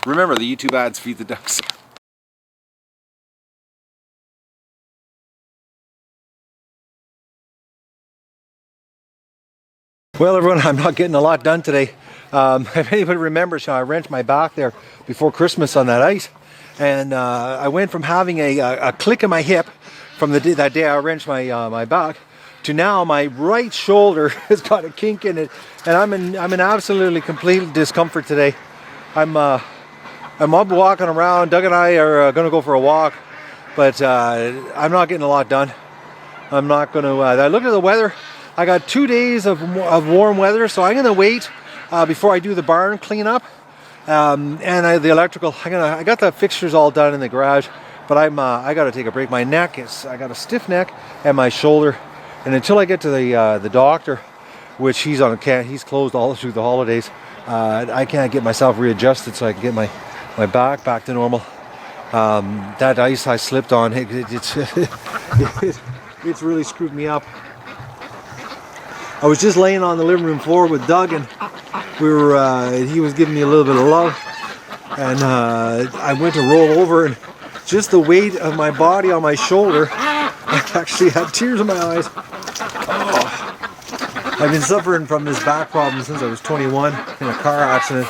Remember, the YouTube ads feed the ducks. Well, everyone, I'm not getting a lot done today. If anybody remembers, I wrenched my back there before Christmas on that ice, and I went from having a click in my hip from that day I wrenched my back to now my right shoulder has got a kink in it, and I'm in absolutely complete discomfort today. I'm up walking around. Doug and I are going to go for a walk, but I'm not getting a lot done. I'm not going to. I looked at the weather. I got 2 days of warm weather, so I'm going to wait before I do the barn cleanup and the electrical. I got the fixtures all done in the garage, but I got to take a break. My neck I got a stiff neck and my shoulder, and until I get to the doctor, which he's closed all through the holidays, I can't get myself readjusted so I can get my back to normal. That ice I slipped on, it's really screwed me up. I was just laying on the living room floor with Doug, and he was giving me a little bit of love, and I went to roll over, and just the weight of my body on my shoulder, I actually had tears in my eyes. Oh. I've been suffering from this back problem since I was 21 in a car accident,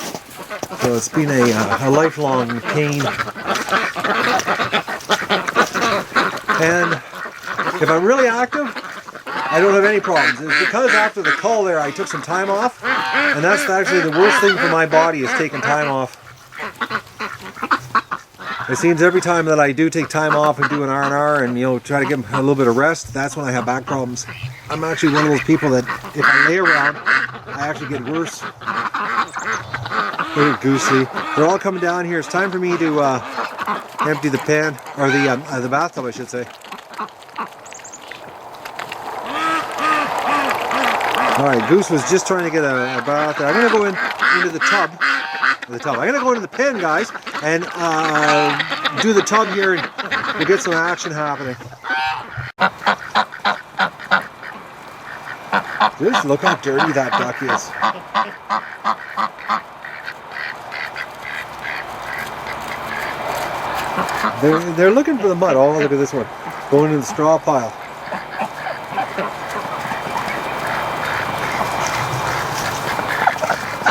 so it's been a lifelong pain. And if I'm really active, I don't have any problems. It's because after the call there, I took some time off, and that's actually the worst thing for my body is taking time off. It seems every time that I do take time off and do an R&R and try to get a little bit of rest, that's when I have back problems. I'm actually one of those people that if I lay around, I actually get worse. Look at Goosey. They're all coming down here. It's time for me to empty the pan, or the bathtub, I should say. Alright, Goose was just trying to get a bath there. I'm going to go into the tub. I'm going to go into the pen, guys, and do the tub here, and we'll get some action happening. Just look how dirty that duck is. They're looking for the mud. Oh, look at this one. Going in the straw pile.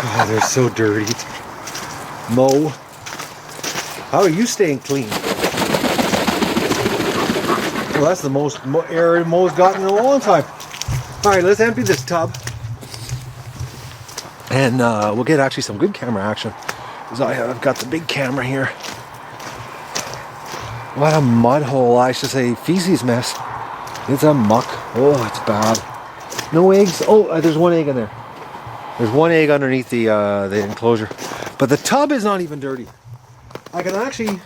Oh, they're so dirty. Mo, how are you staying clean? Well, that's the most air Mo's gotten in a long time. Alright, let's empty this tub. And we'll get actually some good camera action. Because I've got the big camera here. What a mud hole, I should say feces mess. It's a muck. Oh, it's bad. No eggs. Oh, there's one egg in there. There's one egg underneath the enclosure. But the tub is not even dirty. I can actually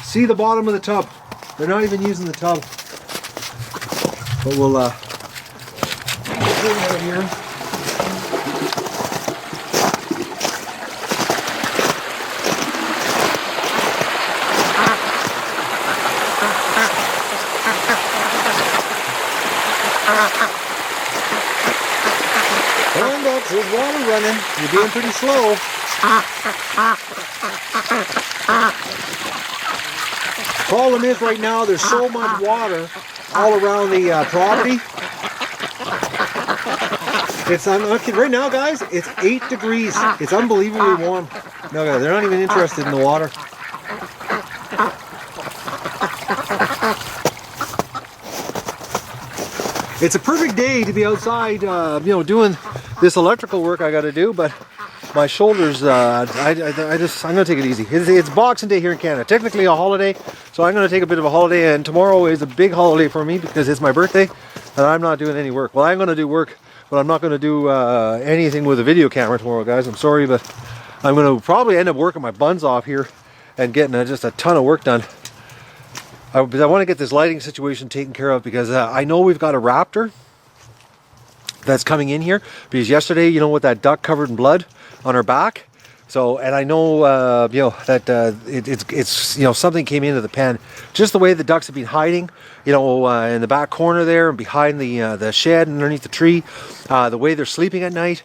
see the bottom of the tub. They're not even using the tub. But we'll get it out here. Come on, ducks, there's water running. You're being pretty slow. Problem is right now there's so much water all around the property. I'm not kidding. Right now, guys, it's 8 degrees. It's unbelievably warm. No, guys, they're not even interested in the water. It's a perfect day to be outside, doing this electrical work I got to do, but my shoulders, I'm going to take it easy. It's Boxing Day here in Canada. Technically a holiday, so I'm going to take a bit of a holiday, and tomorrow is a big holiday for me because it's my birthday, and I'm not doing any work. Well, I'm going to do work, but I'm not going to do anything with a video camera tomorrow, guys. I'm sorry, but I'm going to probably end up working my buns off here and getting just a ton of work done. I want to get this lighting situation taken care of because I know we've got a raptor that's coming in here because yesterday, with that duck covered in blood on her back, So, and I know, you know, that it's you know, something came into the pen. Just the way the ducks have been hiding, you know, in the back corner there and behind the shed and underneath the tree, the way they're sleeping at night,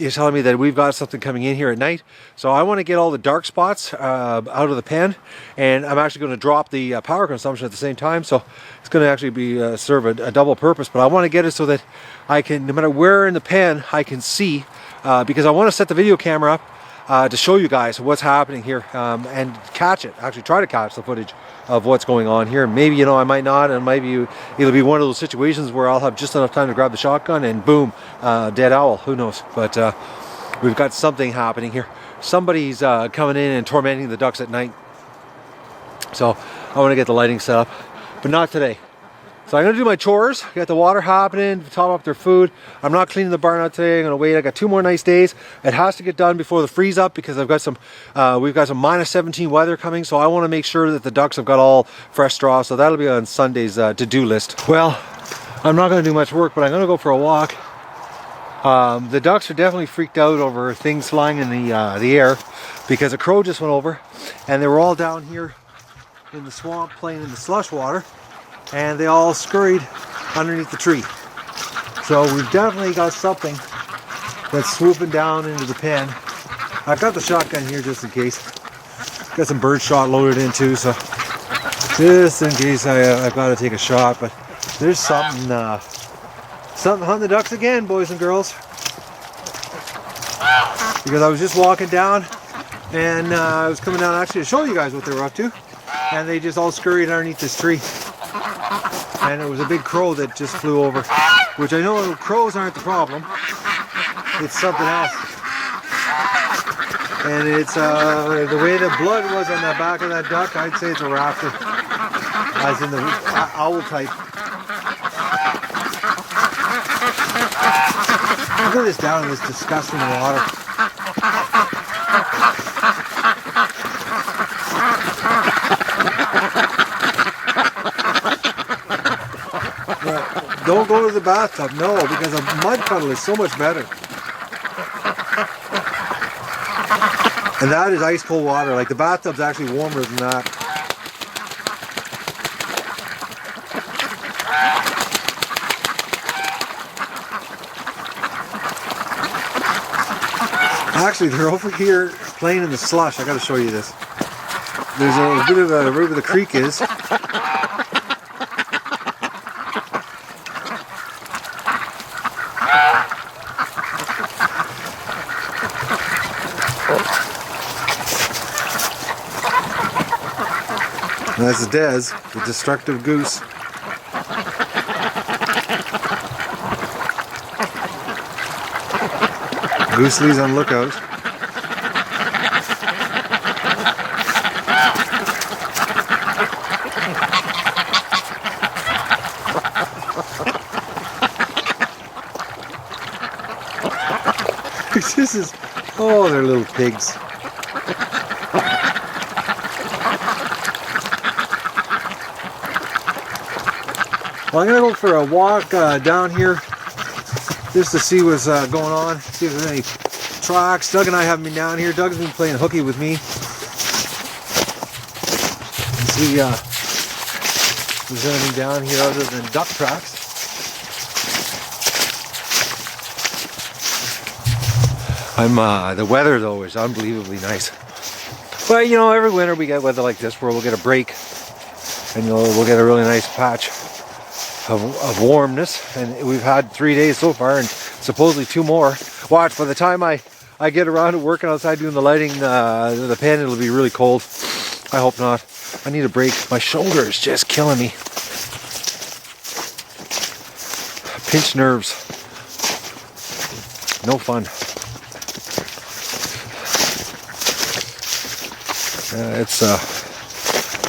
is telling me that we've got something coming in here at night. So I want to get all the dark spots out of the pen, and I'm actually going to drop the power consumption at the same time. So it's going to actually be serve a double purpose. But I want to get it so that I can, no matter where in the pen, I can see, because I want to set the video camera up to show you guys what's happening here, and catch it, actually try to catch the footage of what's going on here. Maybe, you know, I might not, and maybe it'll be one of those situations where I'll have just enough time to grab the shotgun and boom, dead owl, who knows. But we've got something happening here. Somebody's coming in and tormenting the ducks at night. So I want to get the lighting set up, but not today. So I'm going to do my chores, get the water happening, top up their food. I'm not cleaning the barn out today. I'm going to wait. I got 2 more nice days. It has to get done before the freeze up because I've got some, we've got some -17 weather coming. So I want to make sure that the ducks have got all fresh straw. So that'll be on Sunday's to-do list. Well, I'm not going to do much work, but I'm going to go for a walk. The ducks are definitely freaked out over things flying in the air because a crow just went over and they were all down here in the swamp playing in the slush water. And they all scurried underneath the tree. So we've definitely got something that's swooping down into the pen. I've got the shotgun here just in case. Got some bird shot loaded in too, so just in case I've got to take a shot. But there's something, something hunting the ducks again, boys and girls. Because I was just walking down and I was coming down actually to show you guys what they were up to. And they just all scurried underneath this tree. And it was a big crow that just flew over, which I know crows aren't the problem. It's something else. And it's the way the blood was on the back of that duck, I'd say it's a raptor, as in the owl type. Look at this down in this disgusting water. Don't go to the bathtub, no, because a mud puddle is so much better. And that is ice cold water, like the bathtub's actually warmer than that. Actually, they're over here playing in the slush. I gotta show you this. There's a bit of a, right where the creek is. And that's Des, the destructive goose. Goosely's on lookout. This is, oh, they're little pigs. Well, I'm going to go for a walk down here just to see what's going on, see if there's any tracks. Doug and I haven't been down here. Doug's been playing hooky with me. See if there's anything down here other than duck tracks. The weather though is unbelievably nice. But you know, every winter we get weather like this where we'll get a break and we'll get a really nice patch of warmness, and we've had 3 days so far and supposedly 2 more. Watch, by the time I get around to working outside doing the lighting, the pen, it'll be really cold. I hope not. I need a break. My shoulder is just killing me. Pinched nerves. No fun.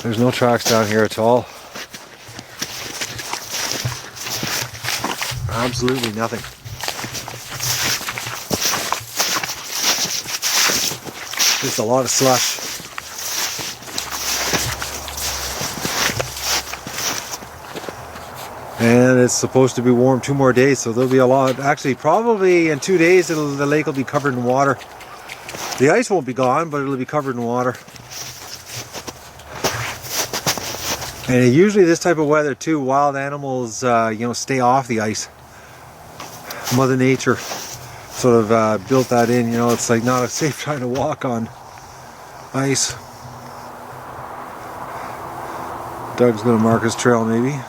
There's no tracks down here at all. Absolutely nothing. Just a lot of slush. And it's supposed to be warm 2 more days, so there'll be a lot. Actually, probably in 2 days the lake will be covered in water. The ice won't be gone, but it'll be covered in water. And usually this type of weather too, wild animals, you know, stay off the ice. Mother Nature sort of built that in, you know, it's like not safe trying to walk on ice. Doug's gonna mark his trail maybe.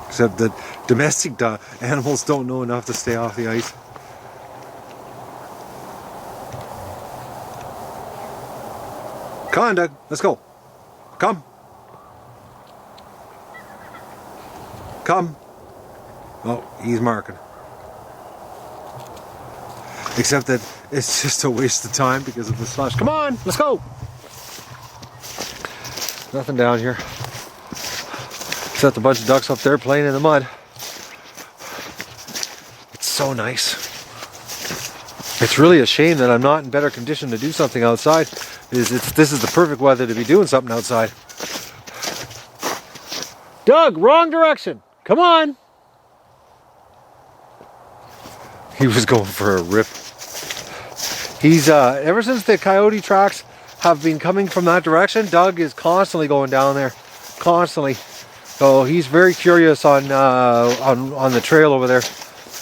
Except that domestic animals don't know enough to stay off the ice. Come on, Doug, let's go. Come. Come. Oh, he's marking. Except that it's just a waste of time because of the slush. Come on, let's go. Nothing down here. Except a bunch of ducks up there playing in the mud. It's so nice. It's really a shame that I'm not in better condition to do something outside. This is the perfect weather to be doing something outside. Doug, wrong direction. Come on. He was going for a rip. He's ever since the coyote tracks have been coming from that direction, Doug is constantly going down there, constantly. So he's very curious on the trail over there.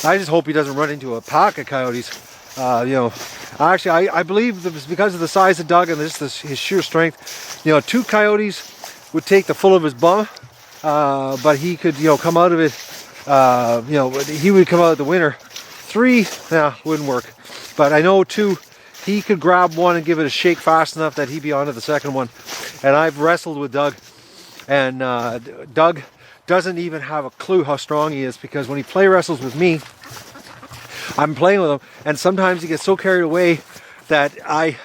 I just hope he doesn't run into a pack of coyotes. You know, actually, I believe that it's because of the size of Doug and his sheer strength. You know, 2 coyotes would take the full of his bum, but he could, you know, come out of it. You know, he would come out of the winter. 3, yeah, wouldn't work. But I know 2, he could grab one and give it a shake fast enough that he'd be onto the second one. And I've wrestled with Doug, and Doug doesn't even have a clue how strong he is, because when he play wrestles with me, I'm playing with him, and sometimes he gets so carried away that like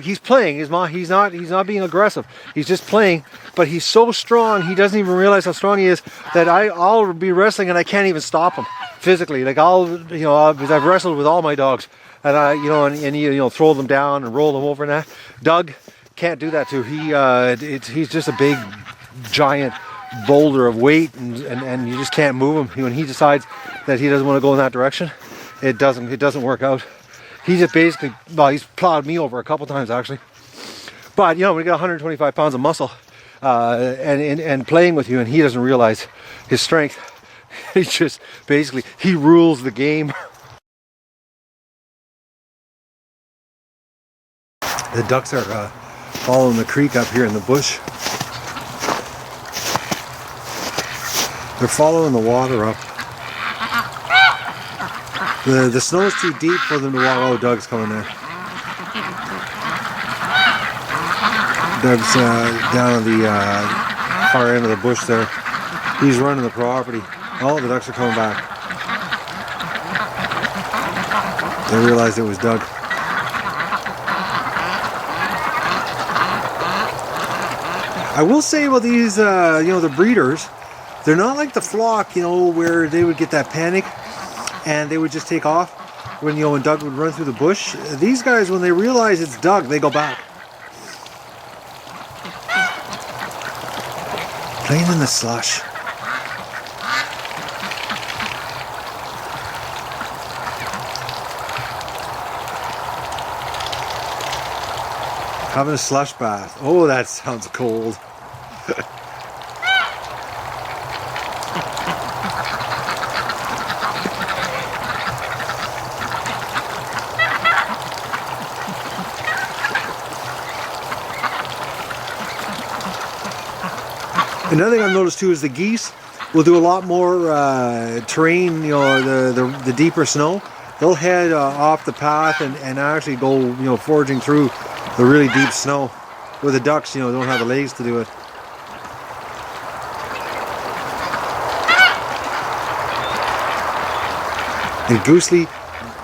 he's playing, he's not being aggressive. He's just playing, but he's so strong, he doesn't even realize how strong he is, that I'll be wrestling and I can't even stop him physically. Like because I've wrestled with all my dogs, and and throw them down and roll them over and that. Doug can't do that too. He's just a big giant boulder of weight, and you just can't move him. When he decides that he doesn't want to go in that direction, it doesn't work out. He just basically, well, he's plowed me over a couple times actually. But you know, when you got 125 pounds of muscle and playing with you, and he doesn't realize his strength, he's just basically, he rules the game. The ducks are following the creek up here in the bush. They're following the water up. The snow is too deep for them to walk. Oh, Doug's coming there. Doug's down at the far end of the bush there. He's running the property. Oh, the ducks are coming back. They realized it was Doug. I will say about these, the breeders, they're not like the flock, where they would get that panic and they would just take off when Doug would run through the bush. These guys, when they realize it's Doug, they go back. Playing in the slush. Having a slush bath. Oh, that sounds cold. Another thing I've noticed too is the geese will do a lot more terrain, the deeper snow. They'll head off the path and actually go, foraging through the really deep snow, where the ducks, don't have the legs to do it. And Goosely,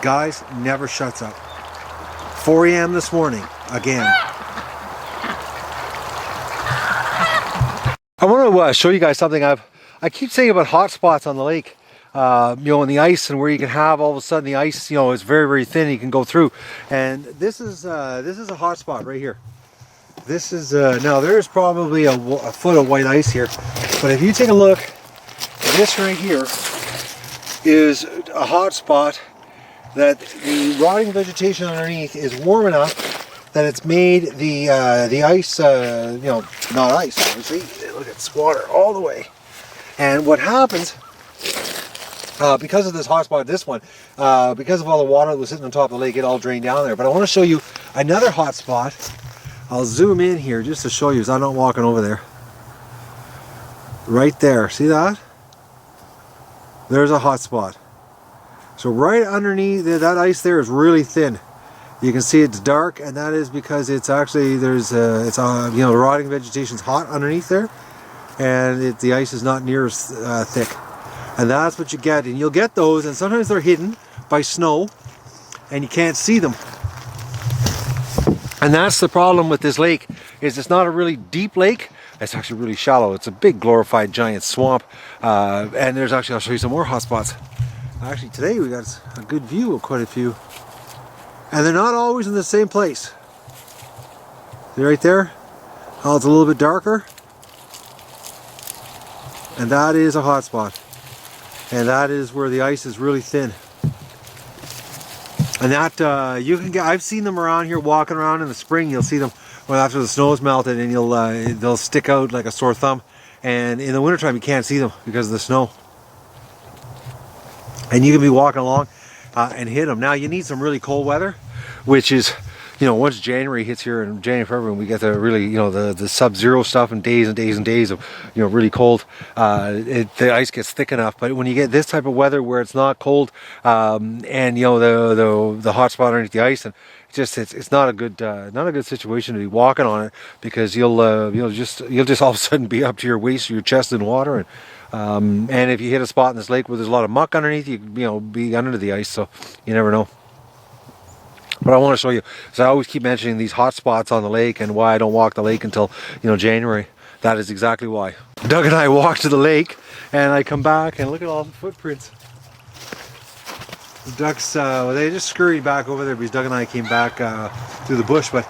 guys, never shuts up. 4 a.m. this morning, again. I want to show you guys something I keep saying about hot spots on the lake. In the ice, and where you can have all of a sudden the ice, is very, very thin, you can go through. And this is a hot spot right here. This is, now there's probably a foot of white ice here, but if you take a look, this right here is a hot spot that the rotting vegetation underneath is warm enough that it's made the ice, you know, not ice, obviously. Look, it's water all the way. And what happens, because of this hot spot, this one, because of all the water that was sitting on top of the lake, it all drained down there. But I want to show you another hot spot. I'll zoom in here just to show you, as I'm not walking over there. Right there, see that? There's a hot spot. So right underneath that ice there is really thin. You can see it's dark, and that is because it's actually there's you know, the rotting vegetation's hot underneath there, and the ice is not near as thick. And that's what you get, and you'll get those, and sometimes they're hidden by snow, and you can't see them. And that's the problem with this lake, is it's not a really deep lake. It's actually really shallow. It's a big glorified giant swamp, and there's actually, I'll show you some more hot spots. Actually today we got a good view of quite a few, and they're not always in the same place. See right there? Oh, it's a little bit darker, and that is a hot spot, and that is where the ice is really thin. And that you can get, I've seen them around here walking around in the spring. You'll see them well after the snow's melted, and they'll stick out like a sore thumb. And in the wintertime you can't see them because of the snow. And you can be walking along and hit them. Now you need some really cold weather, which is, you know, once January hits here, in January, February, we get the really, you know, the sub-zero stuff, and days and days and days of, you know, really cold. The ice gets thick enough. But when you get this type of weather where it's not cold, and you know the hot spot underneath the ice, and it's not a good situation to be walking on it, because you'll just all of a sudden be up to your waist or your chest in water, and if you hit a spot in this lake where there's a lot of muck underneath, you know, be under the ice, so you never know. But I want to show you, so I always keep mentioning these hot spots on the lake and why I don't walk the lake until, you know, January. That is exactly why. Doug and I walk to the lake, and I come back and look at all the footprints. The ducks, they just scurried back over there because Doug and I came back through the bush, but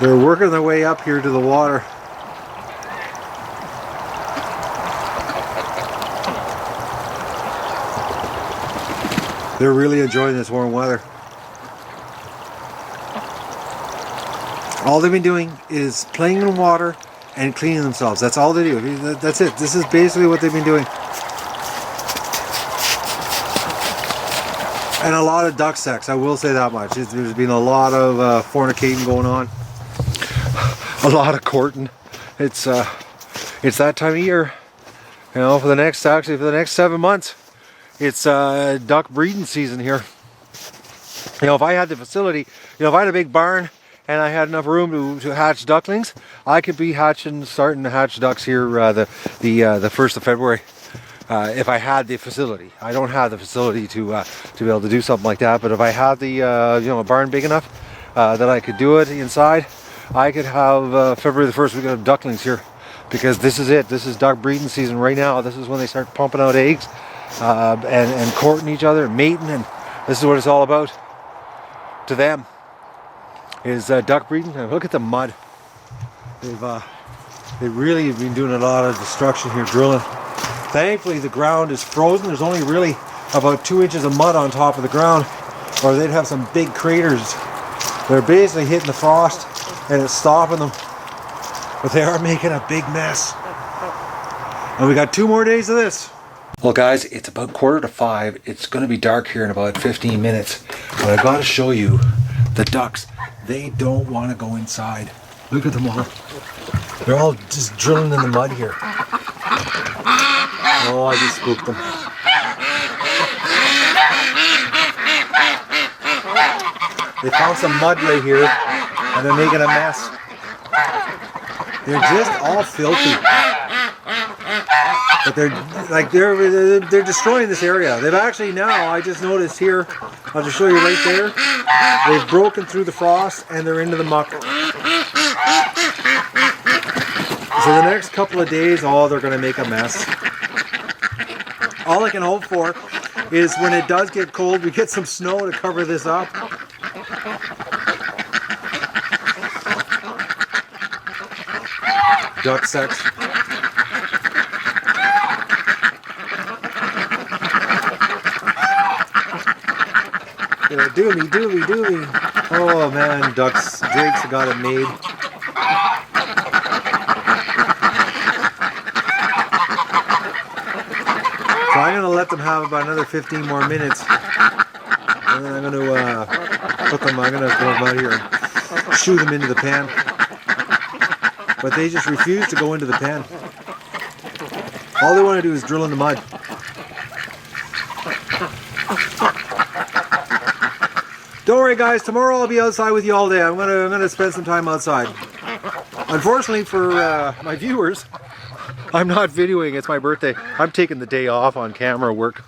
they're working their way up here to the water. They're really enjoying this warm weather. All they've been doing is playing in water and cleaning themselves. That's all they do. That's it. This is basically what they've been doing. And a lot of duck sex, I will say that much. There's been a lot of fornicating going on. A lot of courting. It's that time of year. You know, for the next 7 months, it's duck breeding season here. You know, if I had the facility, you know, if I had a big barn and I had enough room to hatch ducklings, I could be starting to hatch ducks here the 1st of February. If I had the facility. I don't have the facility to be able to do something like that, but if I had the you know, a barn big enough that I could do it inside, I could have February the 1st we could have ducklings here, because this is it. This is duck breeding season right now. This is when they start pumping out eggs and courting each other and mating, and this is what it's all about to them, is duck breeding. And look at the mud. They've really been doing a lot of destruction here, drilling. Thankfully the ground is frozen. There's only really about 2 inches of mud on top of the ground, or they'd have some big craters. They're basically hitting the frost and it's stopping them, but they are making a big mess. And we got 2 more days of this. Well guys, it's about 4:45. It's going to be dark here in about 15 minutes, but I've got to show you the ducks. They don't want to go inside. Look at them all. They're all just drilling in the mud here. Oh, I just spooked them. They found some mud right here, and they're making a mess. They're just all filthy. But they're destroying this area. They've actually now, I just noticed here, I'll just show you right there, they've broken through the frost and they're into the muck. So the next couple of days, oh, they're going to make a mess. All I can hope for is when it does get cold, we get some snow to cover this up. duck sex. Dooley. Oh man, ducks. Drake's got it made. So I'm gonna let them have about another 15 more minutes, and then I'm gonna put them. I'm gonna go out here and shoo them into the pan. But they just refuse to go into the pan. All they want to do is drill in the mud. Don't worry guys, tomorrow I'll be outside with you all day. I'm gonna spend some time outside. Unfortunately for my viewers, I'm not videoing, it's my birthday. I'm taking the day off on camera work.